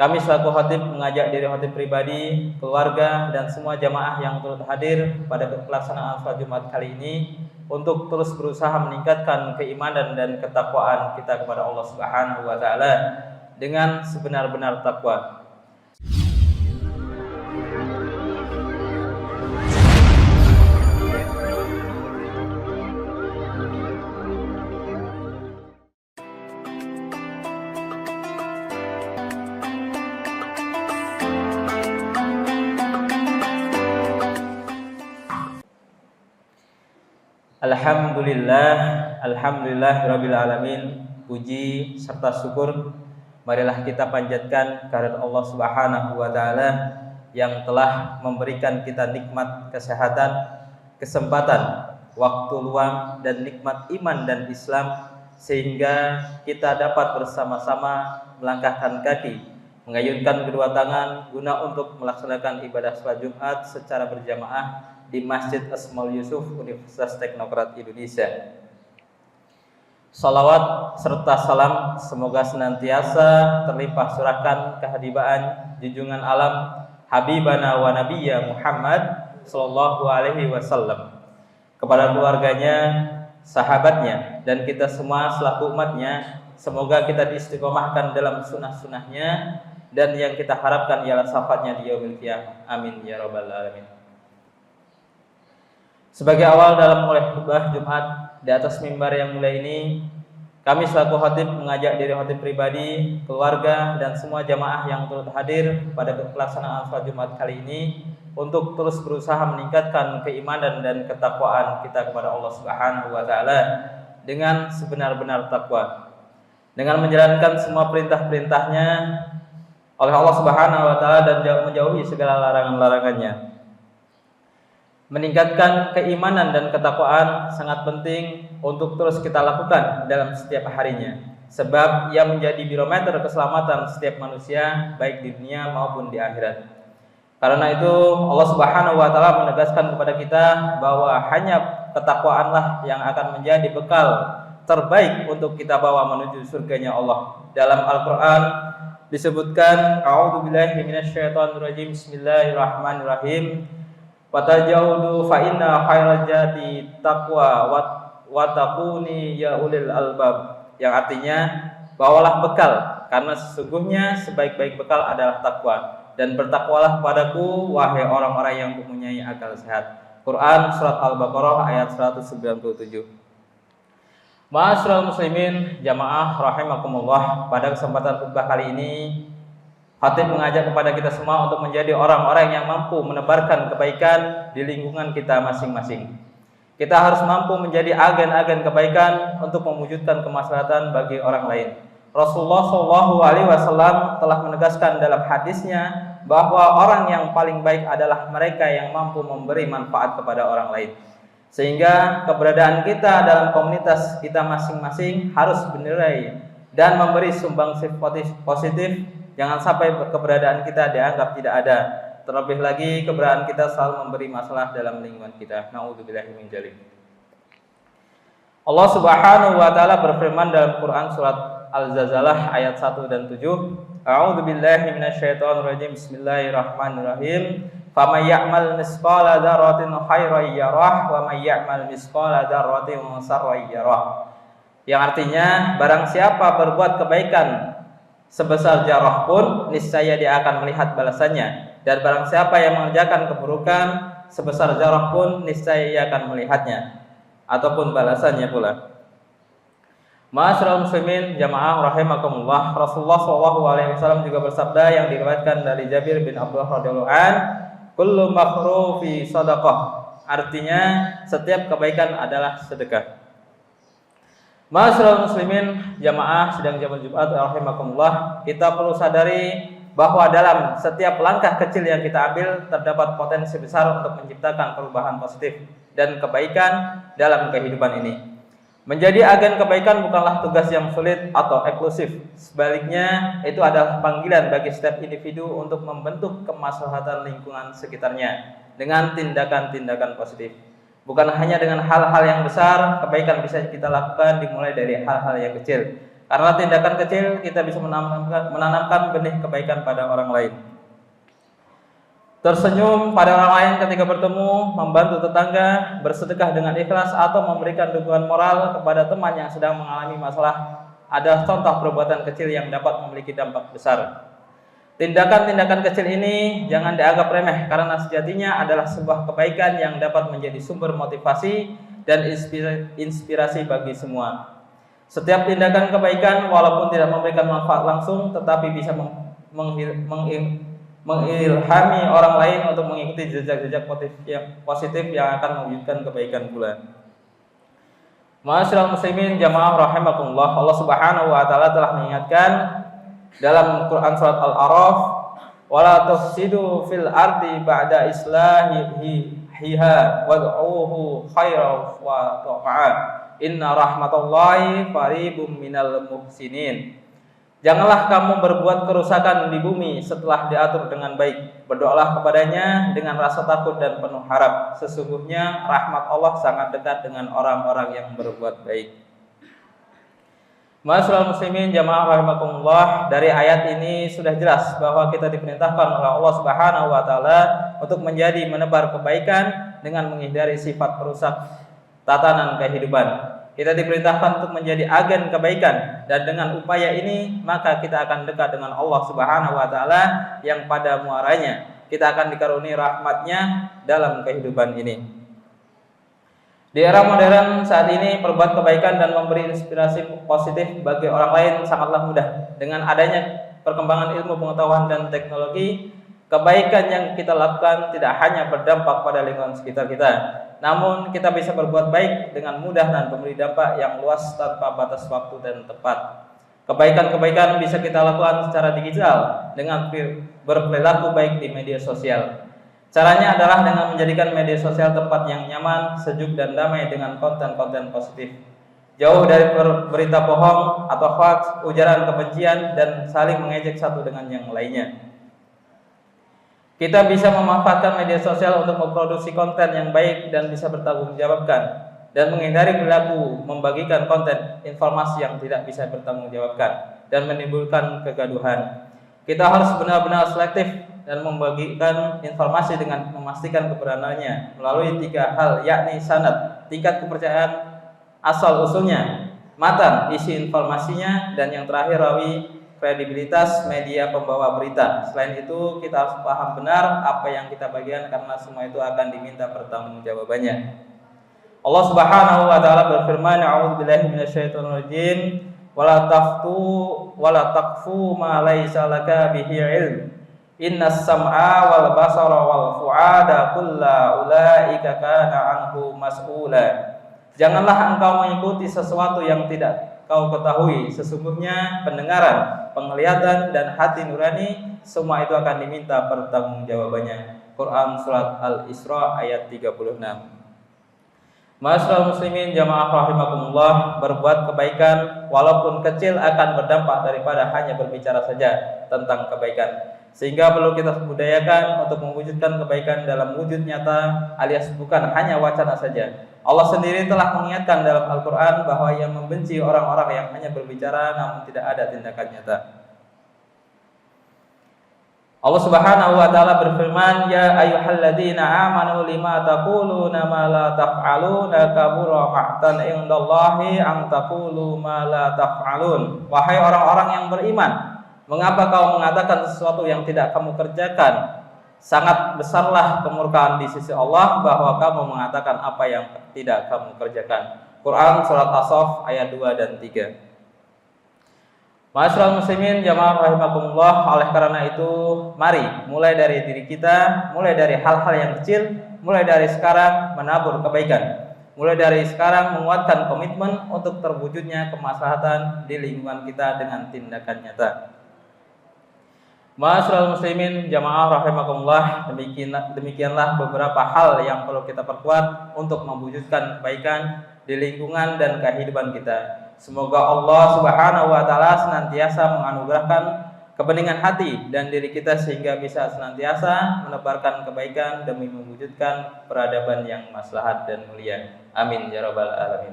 Kami selaku khatib mengajak diri khatib pribadi, keluarga, dan semua jamaah yang turut hadir pada pelaksanaan salat Jumat kali ini untuk terus berusaha meningkatkan keimanan dan ketakwaan kita kepada Allah Subhanahu wa taala dengan sebenar-benar takwa. Alhamdulillahirabbil alamin. Puji serta syukur marilah kita panjatkan kehadirat Allah Subhanahu wa taala yang telah memberikan kita nikmat kesehatan, kesempatan, waktu luang dan nikmat iman dan Islam sehingga kita dapat bersama-sama melangkahkan kaki, mengayunkan kedua tangan guna untuk melaksanakan ibadah salat Jumat secara berjamaah di Masjid Asmaul Yusuf Universitas Teknokrat Indonesia. Salawat serta salam semoga senantiasa terlimpah curahkan kehadibaan junjungan alam Habibana wa Nabiyya Muhammad sallallahu alaihi wasallam kepada keluarganya, sahabatnya, dan kita semua selaku umatnya. Semoga kita diistiqomahkan dalam sunnah-sunnahnya dan yang kita harapkan ialah syafaatnya di yaumil qiyamah. Amin ya rabbal alamin. Sebagai awal dalam mulai khutbah Jumat di atas mimbar yang mulia ini, kami selaku khatib mengajak diri khatib pribadi, keluarga, dan semua jamaah yang turut hadir pada pelaksanaan salat Jumat kali ini untuk terus berusaha meningkatkan keimanan dan ketakwaan kita kepada Allah Subhanahu wa taala dengan sebenar-benar takwa, dengan menjalankan semua perintah-perintahnya oleh Allah Subhanahu wa taala dan menjauhi segala larangan-larangannya. Meningkatkan keimanan dan ketakwaan sangat penting untuk terus kita lakukan dalam setiap harinya, sebab ia menjadi barometer keselamatan setiap manusia baik di dunia maupun di akhirat. Karena itu Allah Subhanahu wa taala menegaskan kepada kita bahwa hanya ketakwaanlah yang akan menjadi bekal terbaik untuk kita bawa menuju surganya Allah. Dalam Al-Qur'an disebutkan, a'udzubillahi minasyaitonirrajim, bismillahirrahmanirrahim. Watajaudu fa inna khairal jati taqwa wa taquni ya ulil albab, yang artinya bawalah bekal karena sesungguhnya sebaik-baik bekal adalah takwa, dan bertakwalah padaku wahai orang-orang yang mempunyai akal sehat. Quran surat Al-Baqarah ayat 197. Ma'asyiral muslimin jamaah rahimakumullah, pada kesempatan khutbah kali ini khatib mengajak kepada kita semua untuk menjadi orang-orang yang mampu menebarkan kebaikan di lingkungan kita masing-masing. Kita harus mampu menjadi agen-agen kebaikan untuk mewujudkan kemaslahatan bagi orang lain. Rasulullah SAW telah menegaskan dalam hadisnya bahwa orang yang paling baik adalah mereka yang mampu memberi manfaat kepada orang lain. Sehingga keberadaan kita dalam komunitas kita masing-masing harus bernilai dan memberi sumbangsi positif. Jangan sampai keberadaan kita dianggap tidak ada. Terlebih lagi keberadaan kita selalu memberi masalah dalam lingkungan kita. Na'udzubillahi min dzalik. Allah Subhanahu wa taala berfirman dalam Quran surat Al-Zalzalah ayat 1 dan 7. A'udzubillahi minasyaitonirrajim. Bismillahirrahmanirrahim. Faman ya'mal misqala dzarratin khairan yarah wa may ya'mal misqala dzarratin syarran yarah. Yang artinya barang siapa berbuat kebaikan sebesar zarah pun niscaya dia akan melihat balasannya, dan barang siapa yang mengerjakan keburukan sebesar zarah pun niscaya ia akan melihatnya ataupun balasannya pula. Ma'asyiral muslimin jamaah rahimakumullah, Rasulullah SAW juga bersabda yang diriwayatkan dari Jabir bin Abdullah radhiyallahu an, kullu makhrufi shadaqah, artinya setiap kebaikan adalah sedekah. Ma'asyiral muslimin jamaah sidang Jumat rahimakumullah, kita perlu sadari bahwa dalam setiap langkah kecil yang kita ambil terdapat potensi besar untuk menciptakan perubahan positif dan kebaikan dalam kehidupan ini. Menjadi agen kebaikan bukanlah tugas yang sulit atau eksklusif. Sebaliknya, itu adalah panggilan bagi setiap individu untuk membentuk kemaslahatan lingkungan sekitarnya dengan tindakan-tindakan positif. Bukan hanya dengan hal-hal yang besar, kebaikan bisa kita lakukan dimulai dari hal-hal yang kecil. Karena tindakan kecil kita bisa menanamkan benih kebaikan pada orang lain. Tersenyum pada orang lain ketika bertemu, membantu tetangga, bersedekah dengan ikhlas, atau memberikan dukungan moral kepada teman yang sedang mengalami masalah adalah contoh perbuatan kecil yang dapat memiliki dampak besar. Tindakan-tindakan kecil ini jangan dianggap remeh karena sejatinya adalah sebuah kebaikan yang dapat menjadi sumber motivasi dan inspirasi bagi semua. Setiap tindakan kebaikan walaupun tidak memberikan manfaat langsung tetapi bisa mengilhami orang lain untuk mengikuti jejak-jejak positif yang akan mewujudkan kebaikan pula. Ma'asyiral muslimin jamaah rahimakumullah, Allah Subhanahu wa taala telah mengingatkan dalam Quran surat Al-A'raf, wala tufsidu fil ardi ba'da islahiha wad'uhu khairan wa ta'a inna rahmatallahi qaribum minal muhsinin. Janganlah kamu berbuat kerusakan di bumi setelah diatur dengan baik. Berdoalah kepadanya dengan rasa takut dan penuh harap. Sesungguhnya rahmat Allah sangat dekat dengan orang-orang yang berbuat baik. Ma'asyiral muslimin jamaah rahimakumullah, dari ayat ini sudah jelas bahwa kita diperintahkan oleh Allah Subhanahu wa taala untuk menjadi menebar kebaikan dengan menghindari sifat perusak tatanan kehidupan. Kita diperintahkan untuk menjadi agen kebaikan, dan dengan upaya ini maka kita akan dekat dengan Allah Subhanahu wa taala yang pada muaranya kita akan dikaruniai rahmatnya dalam kehidupan ini. Di era modern saat ini, perbuat kebaikan dan memberi inspirasi positif bagi orang lain sangatlah mudah. Dengan adanya perkembangan ilmu pengetahuan dan teknologi, kebaikan yang kita lakukan tidak hanya berdampak pada lingkungan sekitar kita, namun kita bisa berbuat baik dengan mudah dan memberi dampak yang luas tanpa batas waktu dan tempat. Kebaikan-kebaikan bisa kita lakukan secara digital dengan berperilaku baik di media sosial. Caranya adalah dengan menjadikan media sosial tempat yang nyaman, sejuk, dan damai dengan konten-konten positif. Jauh dari berita bohong atau hoax, ujaran kebencian, dan saling mengejek satu dengan yang lainnya. Kita bisa memanfaatkan media sosial untuk memproduksi konten yang baik dan bisa bertanggungjawabkan, dan menghindari perilaku membagikan konten informasi yang tidak bisa bertanggungjawabkan dan menimbulkan kegaduhan. Kita harus benar-benar selektif dan membagikan informasi dengan memastikan kebenarannya melalui 3 hal, yakni sanad, tingkat kepercayaan asal usulnya, matan, isi informasinya, dan yang terakhir rawi, kredibilitas media pembawa berita. Selain itu, kita harus paham benar apa yang kita bagikan karena semua itu akan diminta pertanggungjawabannya. Allah Subhanahu wa taala berfirman, a'udzubillahi minasyaitonirrajim, wala taqfu ma laisa laka bihi ilm. Innas sam'a wal basara wal fu'ada kulla ulaika kana anhu mas'ula. Janganlah engkau mengikuti sesuatu yang tidak kau ketahui. Sesungguhnya pendengaran, penglihatan, dan hati nurani semua itu akan diminta pertanggungjawabannya. Quran surat Al-Isra ayat 36. Ma'asyiral muslimin jamaah rahimakumullah, berbuat kebaikan walaupun kecil akan berdampak daripada hanya berbicara saja tentang kebaikan. Sehingga perlu kita budayakan untuk mewujudkan kebaikan dalam wujud nyata alias bukan hanya wacana saja. Allah sendiri telah mengingatkan dalam Al-Quran bahwa Ia membenci orang-orang yang hanya berbicara namun tidak ada tindakan nyata. Allah Subhanahu wa taala berfirman, ya ayyuhalladzina amanu lima taquluna ma la taf'aluna kabura maqtan indallahi an taqulu ma la taf'alun. Wahai orang-orang yang beriman, mengapa kau mengatakan sesuatu yang tidak kamu kerjakan? Sangat besarlah kemurkaan di sisi Allah bahwa kamu mengatakan apa yang tidak kamu kerjakan. Quran surat As-Saff ayat 2 dan 3. Ma'asyiral muslimin jamaah rahimakumullah, oleh karena itu mari mulai dari diri kita, mulai dari hal-hal yang kecil, mulai dari sekarang menabur kebaikan. Mulai dari sekarang menguatkan komitmen untuk terwujudnya kemaslahatan di lingkungan kita dengan tindakan nyata. Ma'asyiral muslimin jamaah rahimakumullah, demikianlah beberapa hal yang perlu kita perkuat untuk mewujudkan kebaikan di lingkungan dan kehidupan kita. Semoga Allah Subhanahu wa taala senantiasa menganugerahkan kebeningan hati dan diri kita sehingga bisa senantiasa menebarkan kebaikan demi mewujudkan peradaban yang maslahat dan mulia. Amin ya rabbal alamin.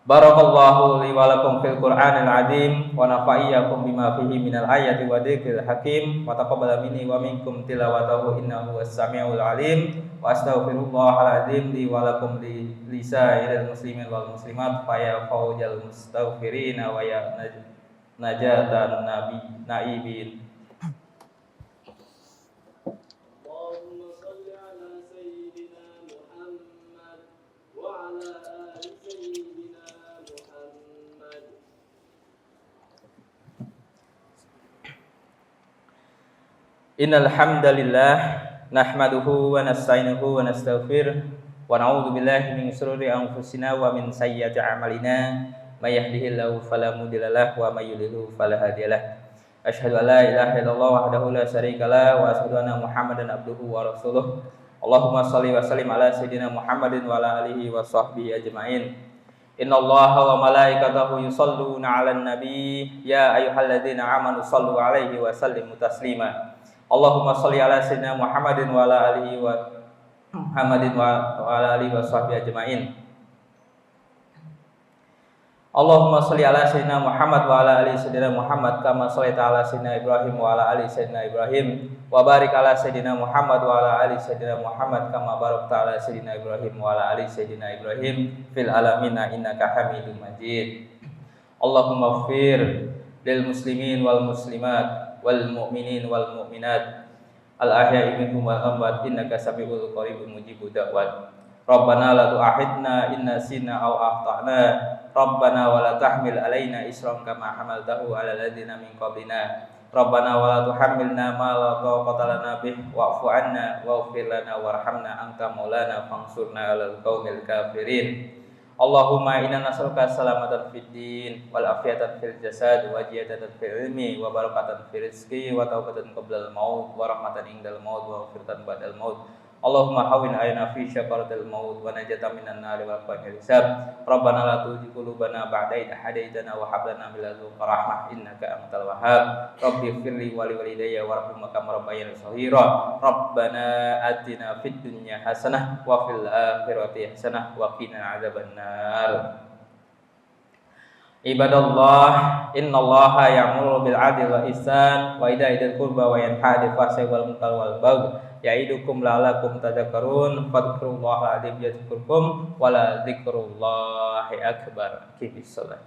Barakallahu li wa lakum fil Qur'anil azim wa nafa'iyyakum bima fihi minal ayati wa dzikril hakim wa taqabbala minni wa minkum tilawatahu innahu was-sami'ul alim wa astaghfirullahal azim li wa lakum li lisairil muslimin wal muslimat fa ya fawjal mustaghfirina wa ya najatan naibin. Innal hamdalillah nahmaduhu wa nasta'inuhu wa nastaghfiruh wa na'udzu billahi min shururi anfusina wa min sayyiati a'malina may yahdihillahu fala mudhillalah wa may yudhlil fala hadiyalah. Asyhadu an la ilaha illallah wahdahu la syarikalah wa asyhadu anna Muhammadan abduhu wa rasuluh. Allahumma shalli wa sallim ala sayidina Muhammadin wa ala alihi wa sahbihi ajma'in. Innallaha wa malaikatahu yusholluna 'alan nabi ya ayyuhalladzina amanu shallu 'alaihi wa sallimu taslima. Allahumma sholli ala sayyidina Muhammadin wa ala alihi wa Muhammadin wa ala alihi wa sahbihi ajma'in. Allahumma sholli ala sayyidina Muhammad wa ala ali sayyidina Muhammad kama shallaita ala sayyidina Ibrahim wa ala ali sayyidina Ibrahim wa barik ala sayyidina Muhammad wa ala ali sayyidina Muhammad kama barakta ala sayyidina Ibrahim wa ala ali sayyidina Ibrahim fil alamin innaka Hamidum Majid. Allahumma ighfir lil muslimin wal muslimat wal mu'minin wal mu'minat al ahya'i minhum wal amwat innaka samiul qaribun mujibud da'wat. Rabbana la tu'akhidna in nasina aw akhtana Rabbana wa la tahmil alaina isran kama hamaltahu ala alladziina min qablina Rabbana wa la tuhammilna ma la taqata lana bih wa'fu 'anna waghfir lana warhamna anta maulana fansurna 'alal qaumil kafirin. Allahumma inna nas'aluka salamatan fid din wal afiyatan fil jasad wa ziyadatan fil ilmi wa barakatan fil rizqi wa taubatan qablal maut wa rahmatan indal maut wa maghfiratan ba'dal maut. Allahumma hawwin 'alaina fi syaqaratil maut wa najatan minan nar wa qanil hisab. Rabbana la tuzigh qulubana ba'da idh hadaitana wa hab lana min ladunka rahmah innaka antal wahhab. Rabbi ighfirli wa li walidayya warhamhuma kama rabbayani shaghira. Rabbana atina fid dunya hasanah wa fil akhirati hasanah wa qina adzabannar. Ibadallah, innallaha ya'muru bil 'adli wal ihsan wa ita'i dzil qurba wa yanha 'anil fahsya'i wal munkari wal baghi ya'idukum la'allakum tadhakkarun. Fadhkurullaha 'azim yadhkurkum wa la dzikrullahi akbar. Qimis shalah.